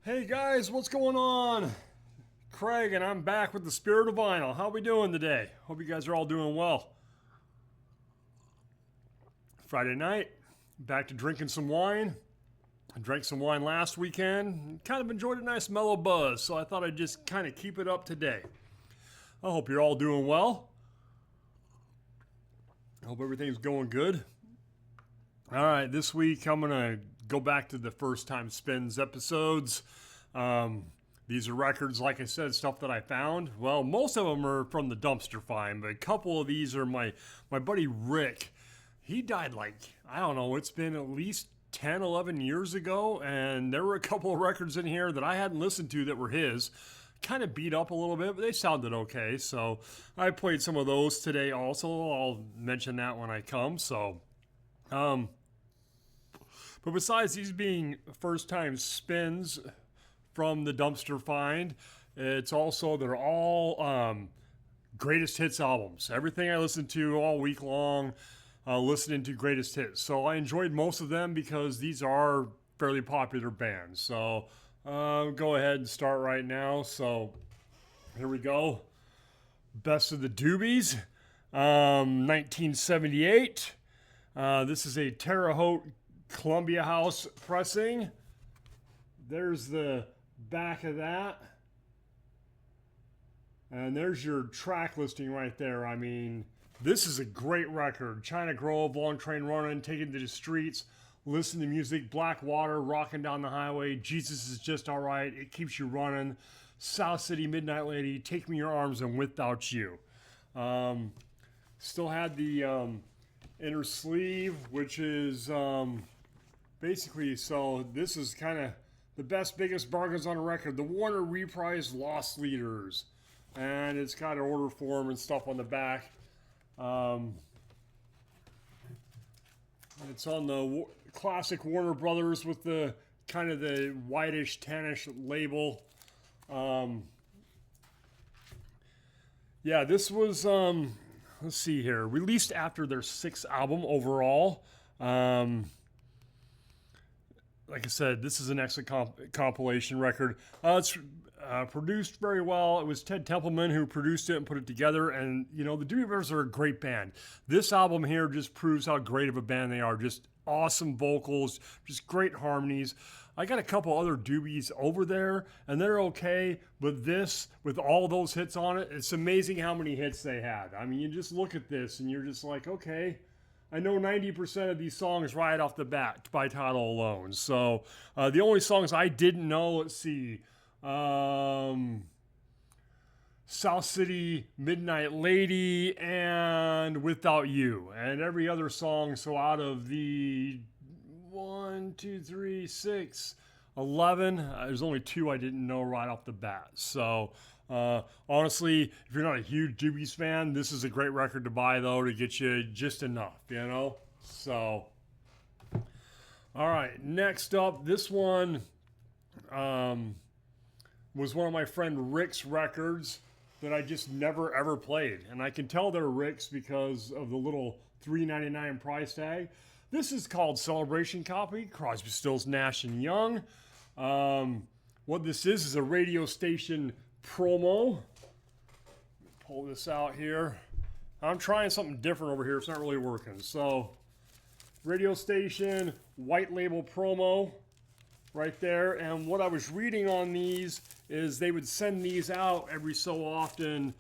Hey guys, what's going on? Craig, and I'm back with the Spirit of Vinyl. How we doing today? Hope you guys are all doing well. Friday night, back to drinking some wine. I drank some wine last weekend. Kind of enjoyed a nice mellow buzz, so I thought I'd just kind of keep it up today. I hope you're all doing well. I hope everything's going good. All right, this week I'm going to go back to the first time spins episodes. These are records, like I said, stuff that I found. Well, most of them are from the dumpster find, but a couple of these are my buddy Rick. He died I don't know, it's been at least 10, 11 years ago, and there were a couple of records in here that I hadn't listened to that were his. Kind of beat up a little bit, but they sounded okay. So I played some of those today also. I'll mention that when I come. But besides these being first time spins from the dumpster find, they're all greatest hits albums. Everything I listened to all week long, listening to greatest hits. So I enjoyed most of them because these are fairly popular bands. So go ahead and start right now. So here we go. Best of the Doobies, 1978. This is a Terre Haute Columbia House pressing. There's the back of that. And there's your track listing right there. I mean, this is a great record. China Grove, Long Train Running, Taking to the Streets, Listen to Music, Black Water, Rocking Down the Highway, Jesus Is Just Alright, It Keeps You Running, South City, Midnight Lady, Take Me in Your Arms, and Without You. Still had the inner sleeve, which is basically, so this is kind of the best, biggest bargains on a record. The Warner Reprise Lost Leaders. And it's got an order form and stuff on the back. It's on the classic Warner Brothers with the kind of the whitish, tannish label. This was, let's see here, released after their sixth album overall. Like I said, this is an excellent compilation record. It's produced very well. It was Ted Templeman who produced it and put it together. And, the Doobie Brothers are a great band. This album here just proves how great of a band they are. Just awesome vocals, just great harmonies. I got a couple other Doobies over there, and they're okay. But this, with all those hits on it, it's amazing how many hits they had. I mean, you just look at this, and you're just like, okay, I know 90% of these songs right off the bat by title alone. So the only songs I didn't know, let's see, South City, Midnight Lady, and Without You. And every other song, so out of the 1, 2, 3, 6, 11, there's only 2 I didn't know right off the bat. So honestly, if you're not a huge Doobies fan, this is a great record to buy, though, to get you just enough, So, all right, next up, this one was one of my friend Rick's records that I just never, ever played. And I can tell they're Rick's because of the little $3.99 price tag. This is called Celebration Copy, Crosby, Stills, Nash & Young. What this is a radio station promo. Pull this out here. I'm trying something different over here. It's not really working. So, radio station, white label promo right there. And what I was reading on these is they would send these out every so often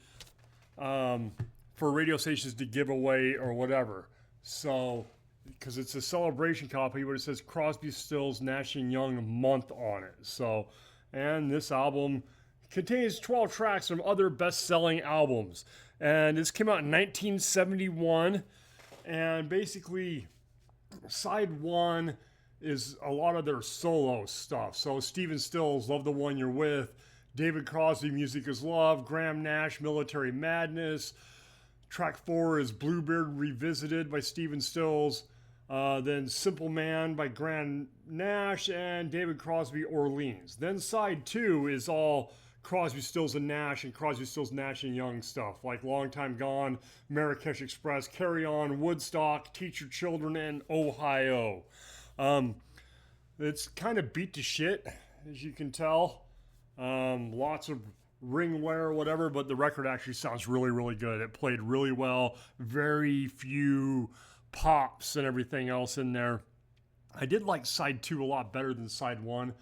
for radio stations to give away or whatever. So, because it's a celebration copy, but it says Crosby, Stills, Nash & Young month on it. So, and this album contains 12 tracks from other best-selling albums. And this came out in 1971. And basically, side one is a lot of their solo stuff. So Stephen Stills, Love the One You're With. David Crosby, Music is Love. Graham Nash, Military Madness. Track 4 is Bluebeard Revisited by Stephen Stills. Then Simple Man by Graham Nash and David Crosby, Orleans. Then side 2 is all Crosby, Stills, and Nash, and Crosby, Stills, Nash & Young stuff, like Long Time Gone, Marrakesh Express, Carry On, Woodstock, Teach Your Children, and Ohio. It's kind of beat to shit. as you can tell. Lots of ring wear or whatever, but the record actually sounds really, really good. It played really well. Very few pops and everything else in there. I did like side 2 a lot better than side 1.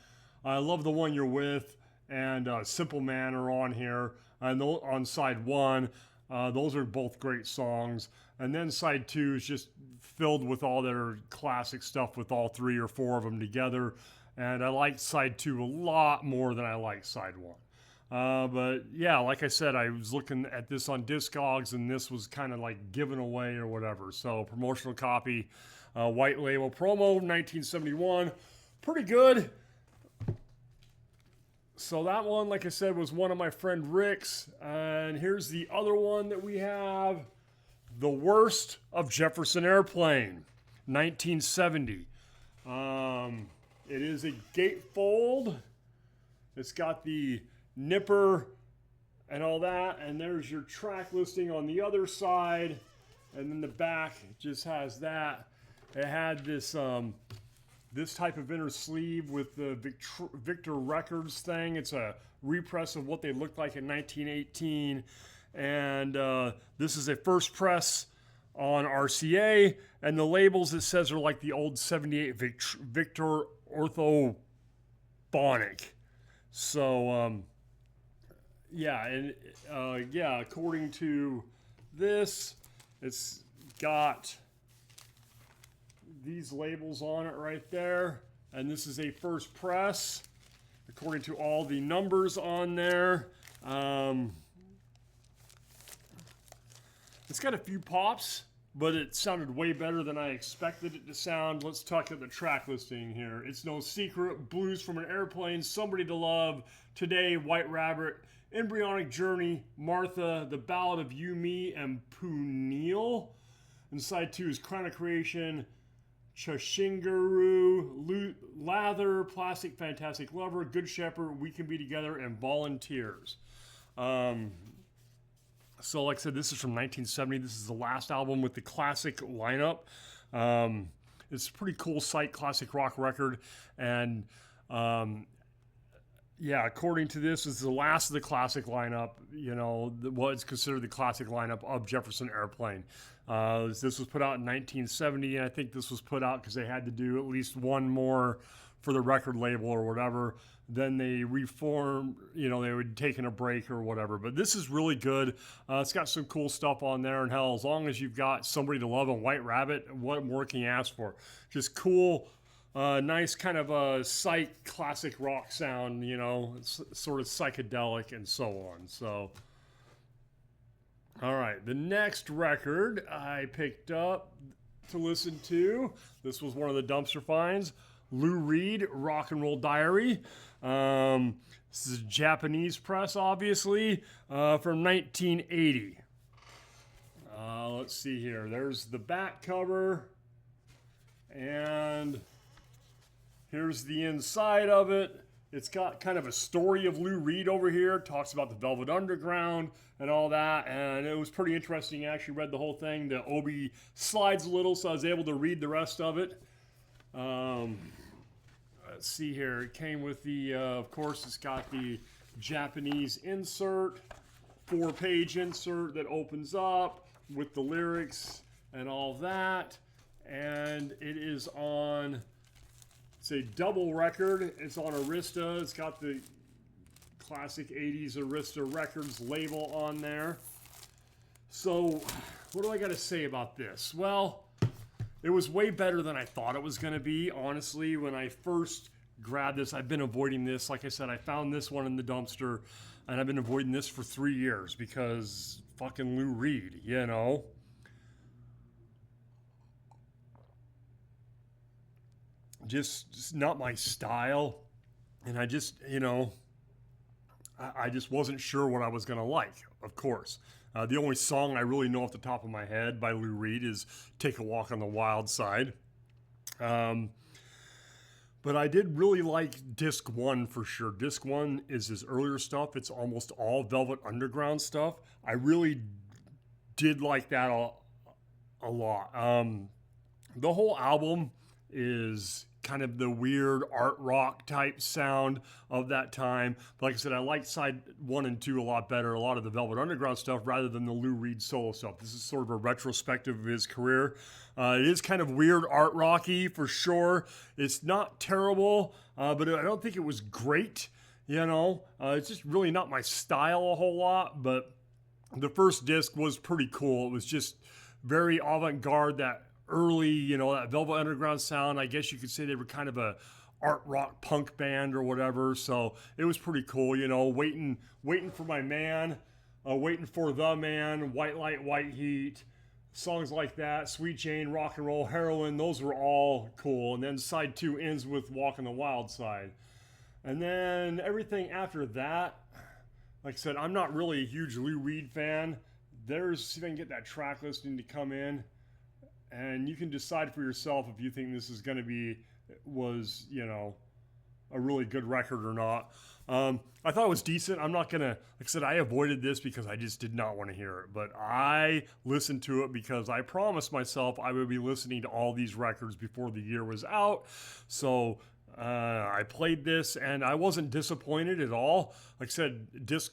I love The One You're With and Simple Man are on here. And on side 1, those are both great songs. And then side 2 is just filled with all their classic stuff with all 3 or 4 of them together. And I like side 2 a lot more than I like side 1. But yeah, like I said, I was looking at this on Discogs and this was kind of like given away or whatever. So promotional copy, white label promo, 1971. Pretty good. So that one, like I said, was one of my friend Rick's. And here's the other one that we have. The Worst of Jefferson Airplane, 1970. It is a gatefold. It's got the nipper and all that. And there's your track listing on the other side. And then the back just has that. It had this this type of inner sleeve with the Victor Records thing. It's a repress of what they looked like in 1918. And this is a first press on RCA. And the labels, it says, are like the old 78 Victor Orthophonic. So, yeah. And, yeah, according to this, it's got these labels on it right there. And this is a first press, according to all the numbers on there. It's got a few pops, but it sounded way better than I expected it to sound. Let's talk about the track listing here. It's No Secret, Blues from an Airplane, Somebody to Love, Today, White Rabbit, Embryonic Journey, Martha, The Ballad of You, Me, and Pooneal. And side 2 is Crown of Creation, Chashingaroo, Lather, Plastic Fantastic Lover, Good Shepherd, We Can Be Together, and Volunteers. So like I said, this is from 1970. This is the last album with the classic lineup. It's a pretty cool sight, classic rock record. And yeah, according to this, it's the last of the classic lineup, you know, what's considered the classic lineup of Jefferson Airplane. This was put out in 1970, and I think this was put out because they had to do at least one more for the record label or whatever. Then they reformed, you know, they would taken a break or whatever. But this is really good. It's got some cool stuff on there. And hell, as long as you've got Somebody to Love and White Rabbit, what more can you ask for? Just cool, nice kind of a psych classic rock sound, you know, it's sort of psychedelic and so on. So, all right, the next record I picked up to listen to, this was one of the dumpster finds, Lou Reed, Rock and Roll Diary. This is a Japanese press, obviously, from 1980. Let's see here. There's the back cover, and here's the inside of it. It's got kind of a story of Lou Reed over here. It talks about the Velvet Underground and all that, and it was pretty interesting. I actually read the whole thing. The Obi slides a little, so I was able to read the rest of it. Let's see here. It came with the, of course, it's got the Japanese insert, 4-page insert that opens up with the lyrics and all that. And it is on, it's a double record. It's on Arista. It's got the classic 80s Arista Records label on there. So, what do I got to say about this? Well, it was way better than I thought it was going to be. Honestly, when I first grabbed this, I've been avoiding this. Like I said, I found this one in the dumpster, and I've been avoiding this for 3 years because fucking Lou Reed, you know. Just not my style. And I just, you know, I just wasn't sure what I was going to like, of course. The only song I really know off the top of my head by Lou Reed is Take a Walk on the Wild Side. But I did really like Disc 1 for sure. Disc 1 is his earlier stuff. It's almost all Velvet Underground stuff. I really did like that a lot. The whole album is kind of the weird art rock type sound of that time. But like I said, I like side 1 and 2 a lot better, a lot of the Velvet Underground stuff rather than the Lou Reed solo stuff. This is sort of a retrospective of his career. It is kind of weird art rocky for sure. It's not terrible, but I don't think it was great. It's just really not my style a whole lot, but the first disc was pretty cool. It was just very avant-garde, that early, that Velvet Underground sound. I guess you could say they were kind of a art rock punk band or whatever. So it was pretty cool, waiting for my man, waiting for the man, White Light, White Heat, songs like that, Sweet Jane, Rock and Roll, Heroin, those were all cool. And then side 2 ends with Walking the Wild Side. And then everything after that, like I said, I'm not really a huge Lou Reed fan. See if I can get that track listing to come in, and you can decide for yourself if you think this is going to was a really good record or not. I thought it was decent. I'm not going to, like I said, I avoided this because I just did not want to hear it, but I listened to it because I promised myself I would be listening to all these records before the year was out. So I played this and I wasn't disappointed at all. Like I said, disc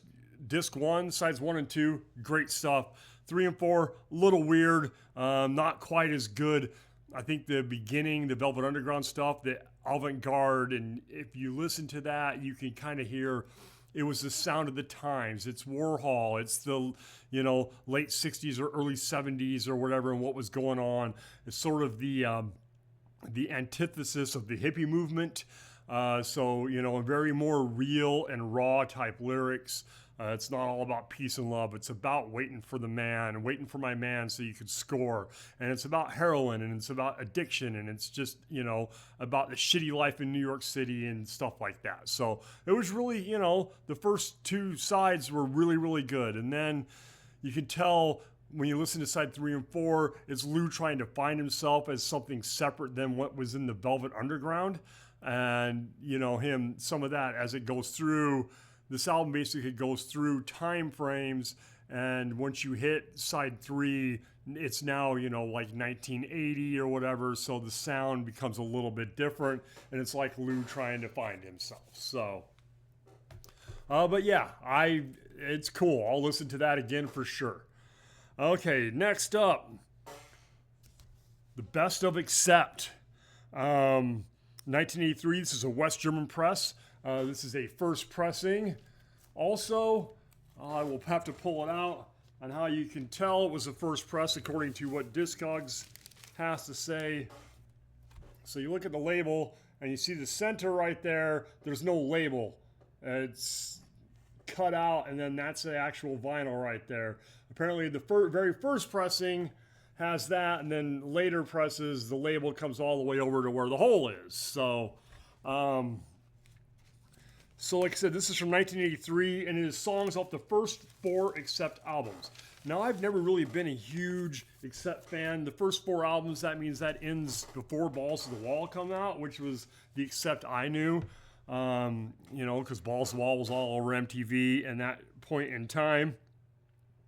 1, sides 1 and 2, great stuff. 3 and 4, a little weird, not quite as good. I think the beginning, the Velvet Underground stuff, the avant-garde, and if you listen to that, you can kind of hear it was the sound of the times. It's Warhol. It's the, late 60s or early 70s or whatever, and what was going on. It's sort of the antithesis of the hippie movement. So, very more real and raw type lyrics. It's not all about peace and love. It's about waiting for the man, waiting for my man so you could score. And it's about heroin, and it's about addiction, and it's just, about the shitty life in New York City and stuff like that. So it was really, the first 2 sides were really, really good. And then you can tell when you listen to side 3 and 4, it's Lou trying to find himself as something separate than what was in the Velvet Underground. And, him, some of that as it goes through. This album basically goes through time frames, and once you hit side 3, it's now, like 1980 or whatever, so the sound becomes a little bit different, and it's like Lou trying to find himself. So, but yeah, it's cool. I'll listen to that again for sure. Okay, next up, the Best of Accept. 1983, this is a West German press. This is a first pressing. Also, I will have to pull it out on how you can tell it was a first press according to what Discogs has to say. So you look at the label and you see the center right there. There's no label. It's cut out, and then that's the actual vinyl right there. Apparently the very first pressing has that, and then later presses, the label comes all the way over to where the hole is. So, like I said, this is from 1983, and it is songs off the first 4 Accept albums. Now, I've never really been a huge Accept fan. The first 4 albums, that means that ends before Balls to the Wall come out, which was the Accept I knew, because Balls to the Wall was all over MTV at that point in time.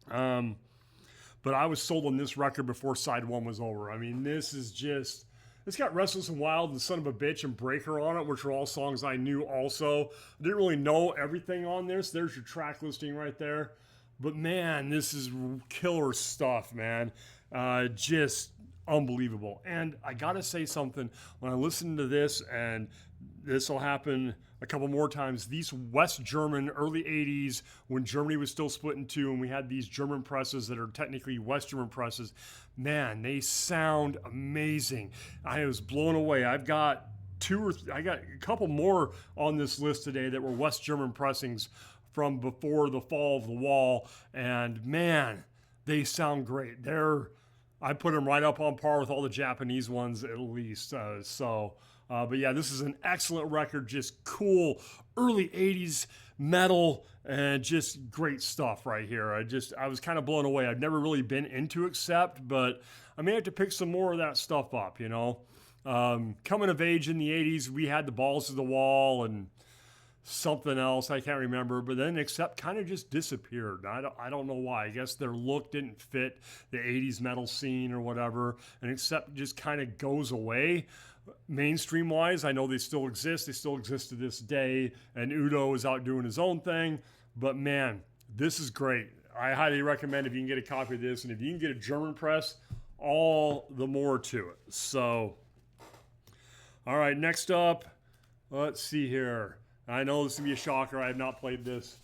But I was sold on this record before side 1 was over. I mean, this is just... It's got Restless and Wild and Son of a Bitch and Breaker on it, which are all songs I knew also. I didn't really know everything on this. There's your track listing right there. But man, this is killer stuff, man. Just unbelievable. And I gotta say something, when I listen to this, and this will happen a couple more times, these West German early 80s, when Germany was still split in 2 and we had these German presses that are technically West German presses, man, they sound amazing. I was blown away. I got a couple more on this list today that were West German pressings from before the fall of the wall, and man, they sound great. I put them right up on par with all the Japanese ones at least. But yeah, this is an excellent record, just cool early 80s metal and just great stuff right here. I was kind of blown away. I've never really been into Accept, but I may have to pick some more of that stuff up, Coming of age in the 80s, we had the Balls to the Wall and something else, I can't remember, but then Accept kind of just disappeared. I don't know why. I guess their look didn't fit the 80s metal scene or whatever, and Accept just kind of goes away. mainstream wise, I know they still exist. They still exist to this day. And Udo is out doing his own thing. But man, this is great. I highly recommend if you can get a copy of this. And if you can get a German press, all the more to it. So, all right, next up, let's see here. I know this is going to be a shocker. I have not played this.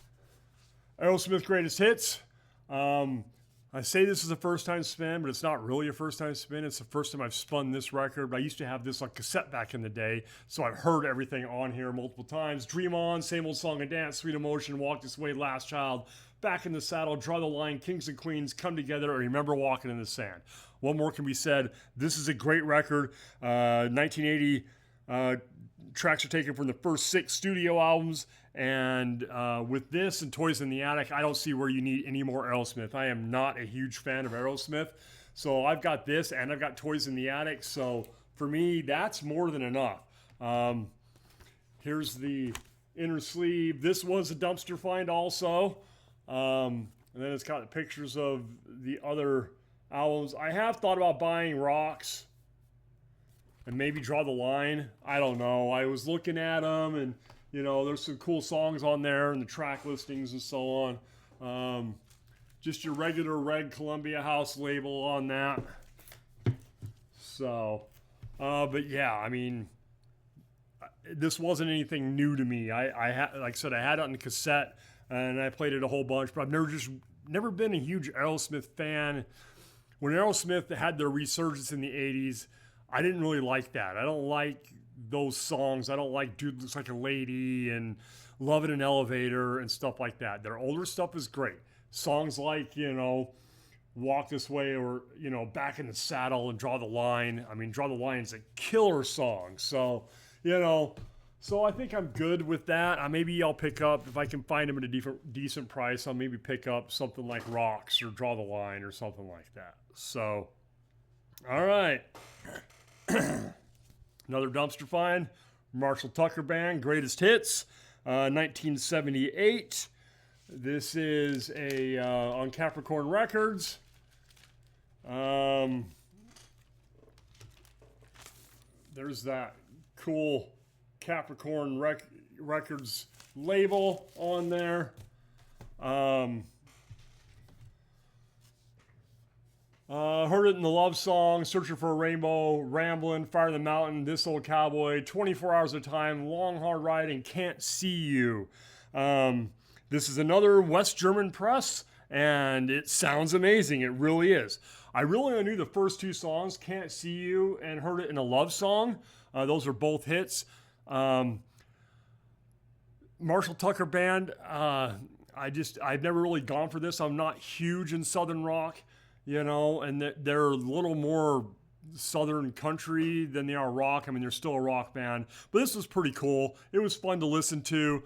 Aerosmith Greatest Hits. I say this is a first time spin, but it's not really a first time spin. It's the first time I've spun this record. But I used to have this on cassette back in the day, so I've heard everything on here multiple times. Dream On, Same Old Song and Dance, Sweet Emotion, Walk This Way, Last Child, Back in the Saddle, Draw the Line, Kings and Queens, Come Together, or Remember Walking in the Sand. What more can be said? This is a great record. 1980 tracks are taken from the first 6 studio albums. And with this and Toys in the Attic, I don't see where you need any more Aerosmith. I am not a huge fan of Aerosmith. So I've got this and I've got Toys in the Attic. So for me, that's more than enough. Here's the inner sleeve. This was a dumpster find also. And then it's got pictures of the other albums. I have thought about buying Rocks and maybe Draw the Line. I don't know. I was looking at them and you know, there's some cool songs on there and the track listings and so on. Just your regular red Columbia House label on that. So, but yeah, I mean, this wasn't anything new to me. I had, like I said, I had it on the cassette and I played it a whole bunch, but I've never been a huge Aerosmith fan. When Aerosmith had their resurgence in the 80s, I didn't really like that. I don't like those songs. I don't like Dude Looks Like a Lady and Love in an Elevator and stuff like that. Their older stuff is great. Songs like, you know, Walk This Way or, you know, Back in the Saddle and Draw the Line. I mean, Draw the Line is a killer song. So, you know, so I think I'm good with that. Maybe I'll pick up, if I can find them at a decent price, I'll maybe pick up something like Rocks or Draw the Line or something like that. So, all right. Another dumpster find, Marshall Tucker Band, Greatest Hits, 1978. This is on Capricorn Records. There's that cool Capricorn Records label on there. Heard it in the love song, Searching for a Rainbow, Ramblin', Fire the Mountain, This Old Cowboy, 24 Hours of Time, Long Hard Ride, and Can't See You. This is another West German press, and it sounds amazing. It really is. I really only knew the first 2 songs, Can't See You and Heard It in a Love Song. Those are both hits. Marshall Tucker Band, I've never really gone for this. I'm not huge in Southern rock. You know, and they're a little more Southern country than they are rock. I mean, they're still a rock band, but this was pretty cool. It was fun to listen to.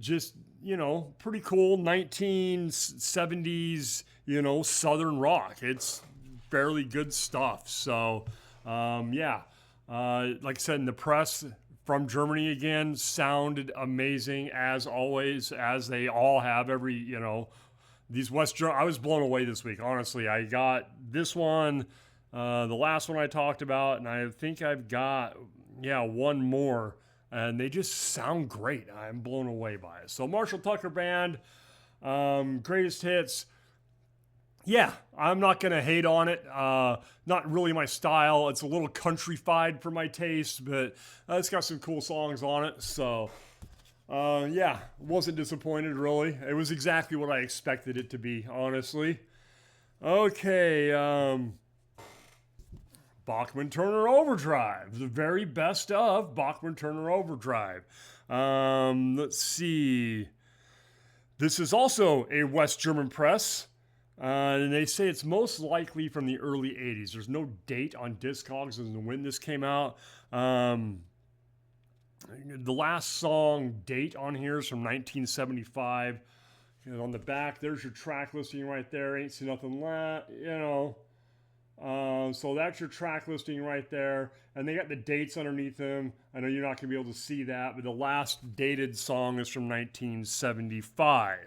Just, you know, pretty cool 1970s, you know, Southern rock. It's fairly good stuff. So, yeah, like I said, in the press from Germany again, sounded amazing as always, as they all have every, you know, these I was blown away this week, honestly. I got this one, the last one I talked about, and I think I've got, one more, and they just sound great. I'm blown away by it. So Marshall Tucker Band, Greatest Hits. Yeah, I'm not going to hate on it. Not really my style. It's a little countrified for my taste, but it's got some cool songs on it, so... wasn't disappointed really. It was exactly what I expected it to be, honestly. Okay, Bachman Turner Overdrive, the very best of Bachman Turner Overdrive. Let's see. This is also a West German press, and they say it's most likely from the early 80s. There's no date on Discogs as to when this came out. The last song date on here is from 1975. You know, on the back, there's your track listing right there. Ain't See Nothing so that's your track listing right there. And they got the dates underneath them. I know you're not going to be able to see that, but the last dated song is from 1975.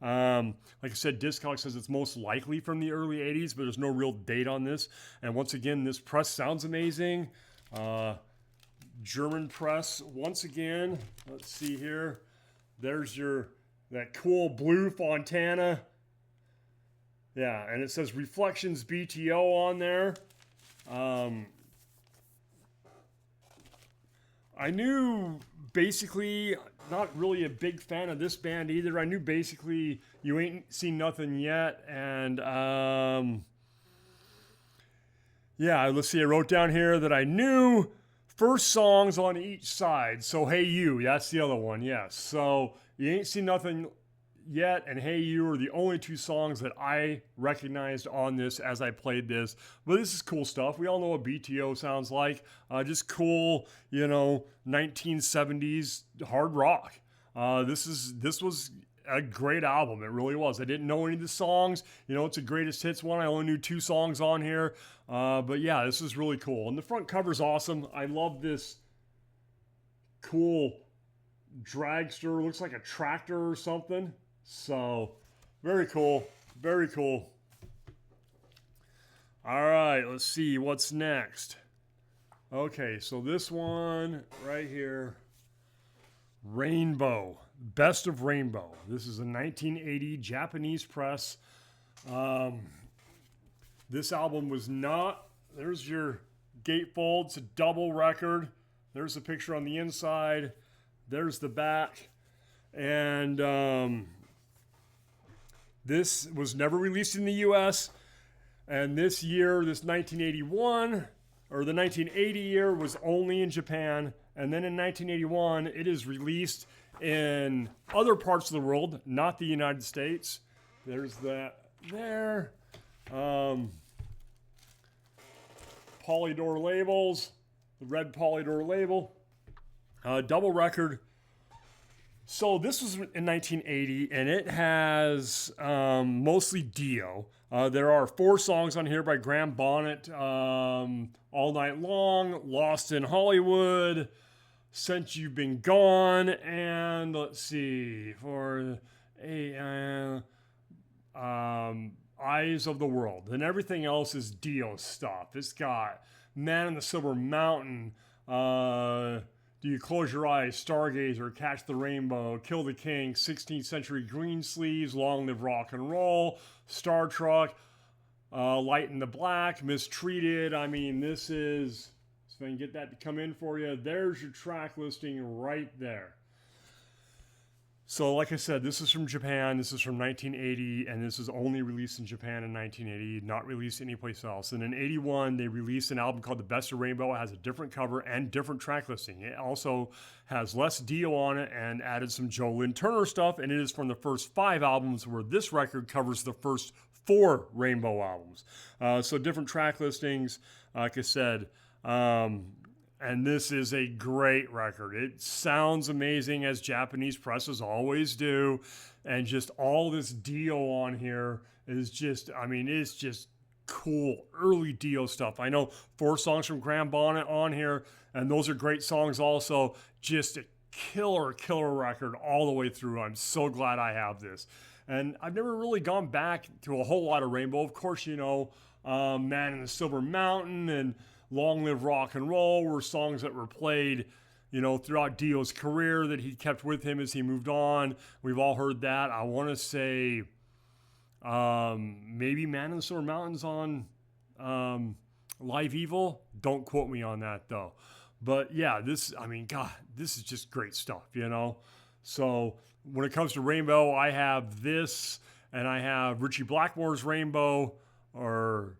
Like I said, Discogs says it's most likely from the early 80s, but there's no real date on this. And once again, this press sounds amazing. German press, once again. Let's see here. There's that cool blue Fontana. Yeah, and it says Reflections BTO on there. I knew basically, not really a big fan of this band either. I knew basically You Ain't Seen Nothing Yet. And yeah, let's see. I wrote down here that I knew first songs on each side. So Hey You, that's the other one. Yes. So You Ain't Seen Nothing Yet and Hey You are the only two songs that I recognized on this as I played this. But this is cool stuff. We all know what BTO sounds like. Just cool, 1970s hard rock. This was a great album. It really was. I didn't know any of the songs. It's a greatest hits one. I only knew 2 songs on here. But yeah, this is really cool. And the front cover's awesome. I love this cool dragster. Looks like a tractor or something. So, very cool. Very cool. All right, let's see what's next. Okay, so this one right here, Rainbow. Best of Rainbow. This is a 1980 Japanese press. This album was not, there's your gatefold. It's a double record. There's a picture on the inside. There's the back. And this was never released in the U.S. And this year, this 1981, or the 1980 year, was only in Japan. And then in 1981, it is released in other parts of the world, not the United States. There's that there. Polydor labels, the red Polydor label. Double record. So this was in 1980, and it has mostly Dio. There are 4 songs on here by Graham Bonnet. All Night Long, Lost in Hollywood, Since You've Been Gone, and let's see, for Eyes of the World. And everything else is Dio stuff. It's got Man in the Silver Mountain, Do You Close Your Eyes, Stargazer, Catch the Rainbow, Kill the King, 16th Century Greensleeves, Long Live Rock and Roll, Star Trek, Light in the Black, Mistreated. I mean, this is, if I can get that to come in for you, there's your track listing right there. So like I said, this is from Japan, this is from 1980, and this is only released in Japan in 1980, not released anyplace else. And in 81, they released an album called The Best of Rainbow. It has a different cover and different track listing. It also has less Dio on it and added some Joe Lynn Turner stuff, and it is from the first 5 albums, where this record covers the first 4 Rainbow albums. So different track listings, like I said. And this is a great record. It sounds amazing, as Japanese presses always do. And just all this Dio on here is just, I mean, it's just cool. Early Dio stuff. I know 4 songs from Graham Bonnet on here, and those are great songs also. Just a killer record all the way through. I'm so glad I have this. And I've never really gone back to a whole lot of Rainbow. Of course, Man in the Silver Mountain and Long Live Rock and Roll were songs that were played, throughout Dio's career that he kept with him as he moved on. We've all heard that. I want to say maybe Man in the Silver Mountain's on Live Evil. Don't quote me on that, though. But yeah, this is just great stuff, So when it comes to Rainbow, I have this, and I have Ritchie Blackmore's Rainbow, or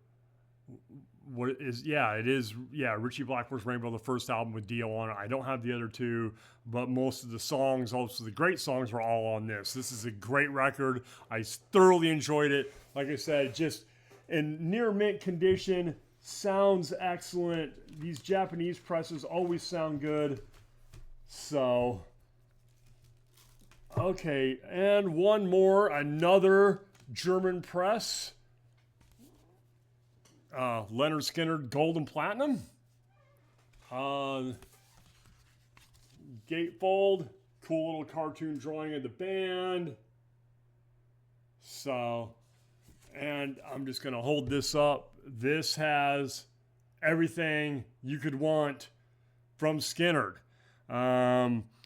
Ritchie Blackmore's Rainbow, the first album with Dio on it. I don't have the other 2, but most of the songs, also the great songs, were all on this. This is a great record. I thoroughly enjoyed it. Like I said, just in near mint condition, sounds excellent. These Japanese presses always sound good. So, okay, and one more, another German press. Leonard Skinner Gold and Platinum. Gatefold. Cool little cartoon drawing of the band. So, and I'm just going to hold this up. This has everything you could want from Skynyrd.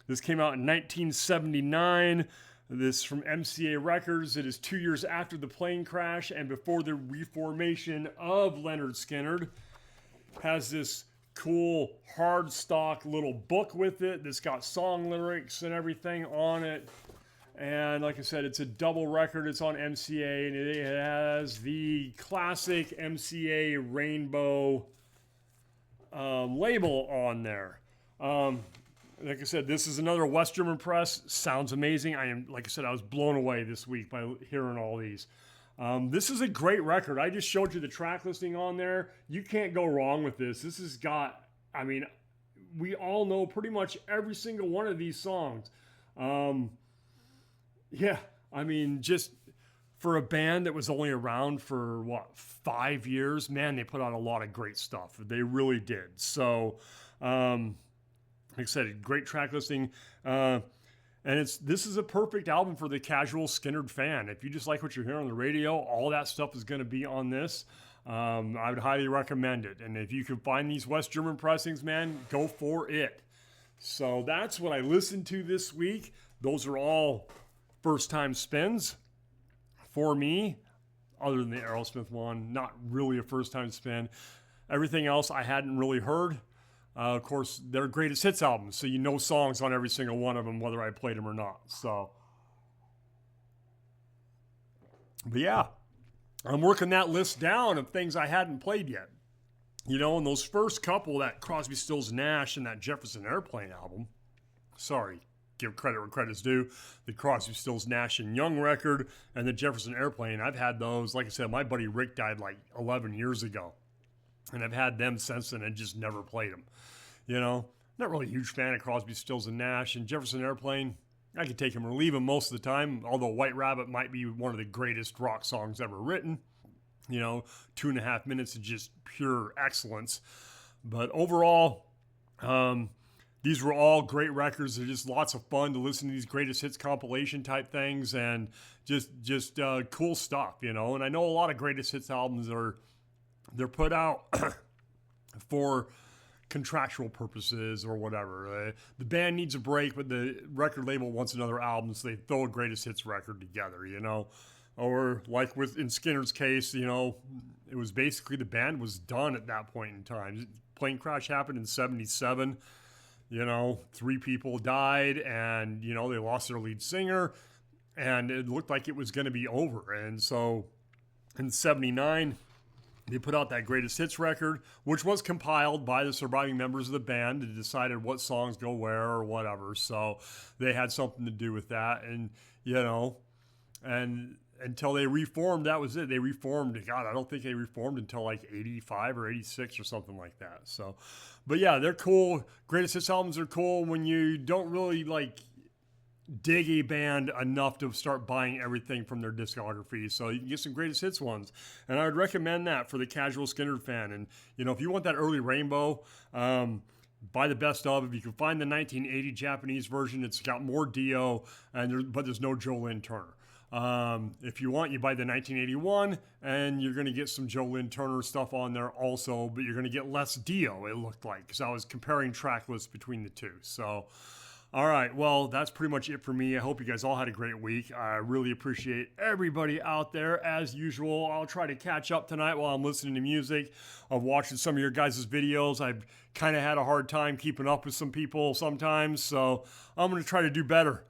This came out in 1979. This from MCA Records. It is 2 years after the plane crash and before the reformation of Lynyrd Skynyrd. Has this cool hard stock little book with it that's got song lyrics and everything on it. And like I said, it's a double record. It's on MCA, and it has the classic MCA rainbow label on there. Like I said, this is another West German press. Sounds amazing. Like I said, I was blown away this week by hearing all these. This is a great record. I just showed you the track listing on there. You can't go wrong with this. This has got, we all know pretty much every single one of these songs. Just for a band that was only around for 5 years, man, they put out a lot of great stuff. They really did. So, like I said, great track listing. And this is a perfect album for the casual Skynyrd fan. If you just like what you're hearing on the radio, all that stuff is going to be on this. I would highly recommend it. And if you can find these West German pressings, man, go for it. So that's what I listened to this week. Those are all first-time spins for me, other than the Aerosmith one. Not really a first-time spin. Everything else I hadn't really heard. Of course, they're greatest hits albums, so you know songs on every single one of them, whether I played them or not. So, but yeah, I'm working that list down of things I hadn't played yet. You know, in those first couple, that Crosby, Stills, Nash and that Jefferson Airplane album. Sorry, give credit where credit's due. The Crosby, Stills, Nash and Young record and the Jefferson Airplane. I've had those. Like I said, my buddy Rick died like 11 years ago. And I've had them since then and just never played them. You know, not really a huge fan of Crosby, Stills, and Nash. And Jefferson Airplane, I could take him or leave him most of the time, although White Rabbit might be one of the greatest rock songs ever written. You know, 2.5 minutes of just pure excellence. But overall, these were all great records. They're just lots of fun to listen to these greatest hits compilation type things and just cool stuff, you know. And I know a lot of greatest hits albums they're put out for contractual purposes or whatever. The band needs a break, but the record label wants another album, so they throw a greatest hits record together, you know. Or like in Skynyrd's case, you know, it was basically the band was done at that point in time. Plane crash happened in 1977. You know, 3 people died, and, you know, they lost their lead singer, and it looked like it was going to be over. And so in 1979, they put out that greatest hits record, which was compiled by the surviving members of the band and decided what songs go where or whatever. So they had something to do with that. And, you know, and until they reformed, that was it. They reformed. God, I don't think they reformed until like 85 or 86 or something like that. So, but yeah, they're cool. Greatest hits albums are cool when you don't really like dig a band enough to start buying everything from their discography, so you can get some greatest hits ones, and I would recommend that for the casual Skynyrd fan. And you know, if you want that early Rainbow, buy the best of. If you can find the 1980 Japanese version, it's got more Dio, but there's no Joe Lynn Turner. If you want, you buy the 1981, and you're going to get some Joe Lynn Turner stuff on there also, but you're going to get less Dio, it looked like, because I was comparing track lists between the two. So all right, well, that's pretty much it for me. I hope you guys all had a great week. I really appreciate everybody out there. As usual, I'll try to catch up tonight while I'm listening to music, of watching some of your guys' videos. I've kind of had a hard time keeping up with some people sometimes, so I'm going to try to do better.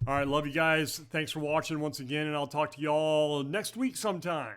All right, love you guys. Thanks for watching once again, and I'll talk to you all next week sometime.